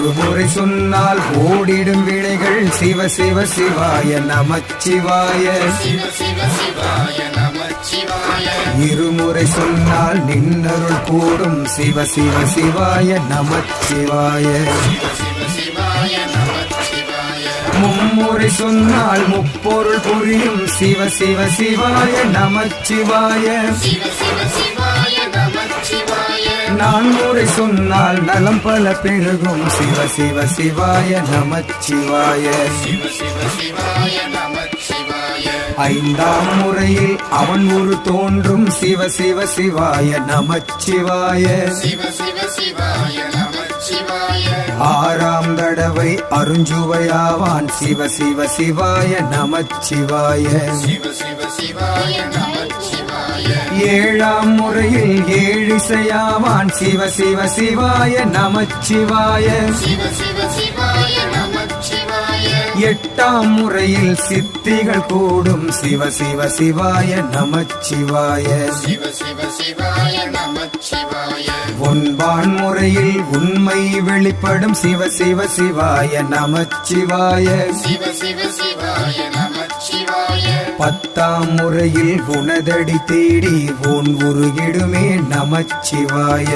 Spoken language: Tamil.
ஒரு முறை சொன்னால் ஓடிடும் வினைகள் சிவ சிவ சிவாய நமச்சிவாய. இருமுறை சொன்னால் நின்னருள் கூடும் சிவ சிவ சிவாய நமச்சிவாய. மும்முறை சொன்னால் முப்பொருள் புரியும் சிவ சிவ சிவாய நமச்சிவாய. நான்முறை சொன்னால் நலம் பல பெருகும் சிவ சிவ சிவாய நமச்சிவாய. ஐந்தாம் முறையில் அவன் ஒரு தோன்றும் சிவ சிவ சிவாய நமச்சிவாய. ஆறாம் தடவை அருஞ்சுவையாவான் சிவ சிவ சிவாய நமச்சிவாய. ஏழாம் முறையில் ஏழிசையாவான் சிவ சிவ சிவாய நமச்சிவாய. எட்டாம் முறையில் சித்திகள் கூடும் சிவ சிவ சிவாய நமச்சிவாய. ஒன்பான் முறையில் உண்மை வெளிப்படும் சிவ சிவ சிவாய நமச்சிவாய. பத்தாம் முறையில் குணதடி தேடி ஓன் உருகிடுமே நமச்சிவாய.